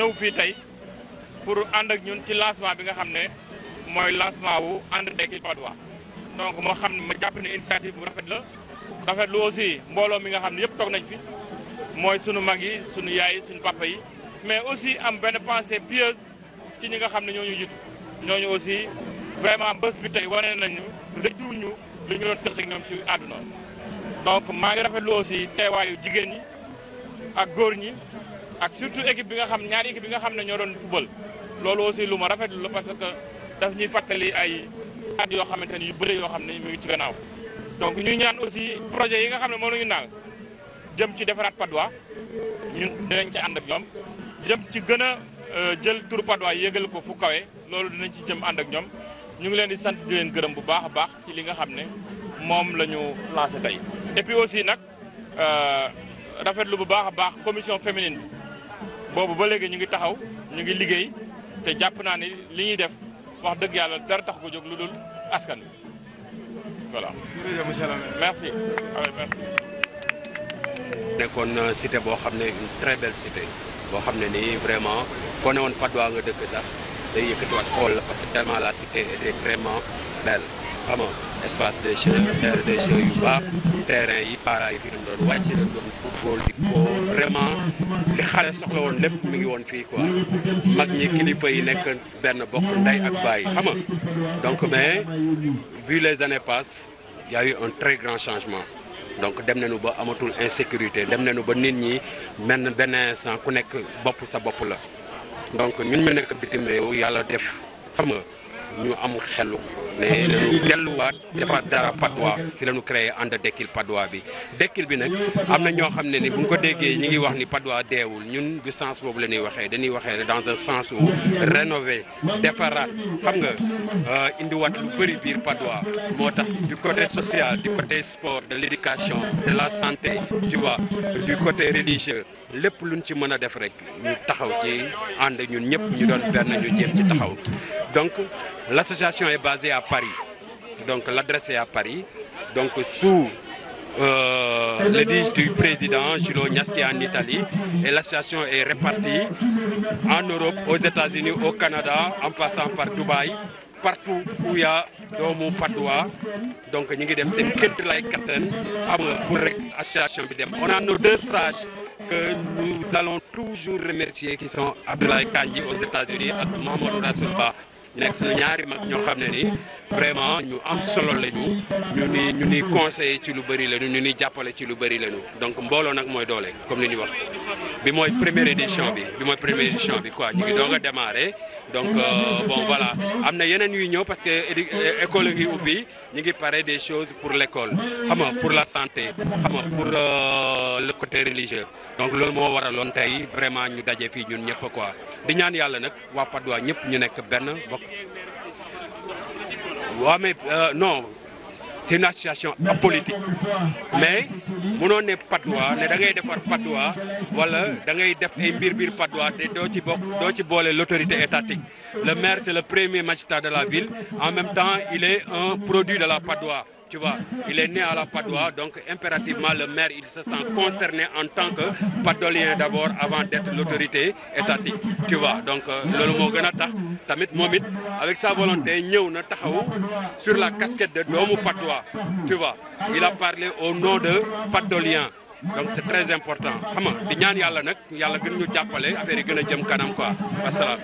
ñëw fii tey pour ànd ak ñun ci lancement bi nga xam ne mooy lancement wu ànd Dekkil Patte d'Oie. donc moo xam ne ma jàpp ne initiative bu rafet la rafetlu aussi mbooloo mi nga xam ne yëpp toog nañ fi mooy sunu mag yi sunu yaay yi sunu papa yi mais aussi am benn pensée pieuse ci ñi nga xam ne ñooñu jiitu ñooñu aussi vraiment bés bi tey wane nañu rëccuwuñu lu ñu doon seq ak ñoom ci àdduna. donc maa ngi rafetlu aussi teewaayu jigéen ñi ak góor ñi ak surtout équipe bi nga xam ñaari équipe bi nga xam ne ñoo doon football loolu aussi lu ma rafetlu la parce que daf ñuy fàttali ay at yoo xamante ni yu bëri yoo xam ne mu ngi ci gannaaw. donc ñuy ñaan aussi projet yi nga xam ne moo ñu naal jëm ci defaraat Patte d'Oie ñun dinañ ci ànd ak ñoom jëm ci gën a jël turu Patte d'Oie yégal ko fu kawe loolu dinañ ci jëm ànd ak ñoom ñu ngi leen di sant di leen gërëm bu baax a baax ci li nga xam ne moom la ñu lancé tey. et puis aussi nag rafetlu bu baax a baax commission féminine bi boobu ba léegi ñu ngi taxaw ñu ngi liggéey te jàpp naa ni li ñuy def wax dëgg yàlla dara tax ko jóg lu dul askan wi voilà. jërëjëf monsieur le maire. merci merci. nekkoon cité boo xam ne une très belle cité boo xam ne nii vraiment koo ne woon Patte d'Oie nga dëkk sax day yëkkatiwaat xool la parce que tellement la cité était vraiment belle xam nga espace de jeu terre de jeu yu baax terrain yi para yi fi doon wàcc dañ doon football di ko vraiment li xale soxla woon lépp mi ngi woon fii quoi mag ñi kilifa yi nekk benn bokk ndey ak baay xam nga donc mais vu les années passent il y a eu un très grand changement. donc dem nañu ba amatul insécurité dem nañu ba nit ñi mel na benn instant ku nekk bopp sa bopp la donc ñun ñu nekk bitim réew yàlla def xam nga ñu am xelu ne nañu delluwaat defaat dara Patte d'Oie fi la ñu créé ànd Dekkil Patte d'Oie bi dekkil bi nag am na ñoo xam ne ni bu ñu ko déggee ñi ngi wax ni Patte d'Oie deewul ñun du sens boobu la ñuy waxee dañuy waxee dans un sens où rénover defaraat xam nga indiwaat lu bëri biir Patte d'Oie moo tax du côté social du côté sport de l'éducation de la santé tu vois du côté religieux lépp luñ ci mën a def rek ñu taxaw ci ànd ñun ñëpp ñu doon benn ñu jéem ci taxaw donc l'association est basée à Paris donc l'adresse est à Paris donc sous l'édicte du président Julo Niass qui est en Italie et l'association est répartie en Europe, aux États-Unis, au Canada, en passant par Dubaï, partout où il y a doomu Patte d'Oie donc ñu ngi def seen képp lay kattan xam nga pour rek association bi dem. On a nos deux sages que nous allons toujours remercier qui sont Abdoulaye Kandji aux États-Unis ak Mahamadou Rassoul Ba nekk suñu ñaari mag ñoo xam ne ni vraiment ñu am solo lañu ñu ni conseiller ci lu bëri lañu ñu ni jàppale ci lu bëri lañu donc mbooloo nag mooy doole comme ni ñu wax bi mooy première édition bi quoi ñu ngi doog a démarrer donc bon voilà am na yeneen yuy ñëw parce que école yi ubbi ñu ngi pare des choses pour l'école xam nga pour la santé xam nga pour le côté religieux donc loolu moo waraloon tey vraiment ñu daje fii ñun ñëpp quoi di ñaan yàlla nag waa Patte d'Oie ñëpp ñu nekk benn bokk waaw mais non c'est une association apolitique mais mënoo ne Patte d'Oie ne da ngay defar Patte d'Oie wala da ngay def ay mbir Patte d'Oie te doo ci boole l'autorité étatique. Le maire c'est le premier magistrat de la ville en même temps il est un produit de la Patte d'Oie. Tu vois, il est né à la Patte d'Oie, donc impérativement le maire il se sent concerné en tant que patte-d'oien d'abord avant d'être l'autorité étatique. Tu vois, donc loolu moo gën a tax tamit moom it avec sa volonté ñëw na taxaw sur la casquette de doomu Patte d'Oie. Tu vois, il a parlé au nom de patte-d'olien. Donc c'est très important xam nga di ñaan yàlla nag yàlla gën ñu jàppale affaire yi gën a jëm kanam quoi wasalaam.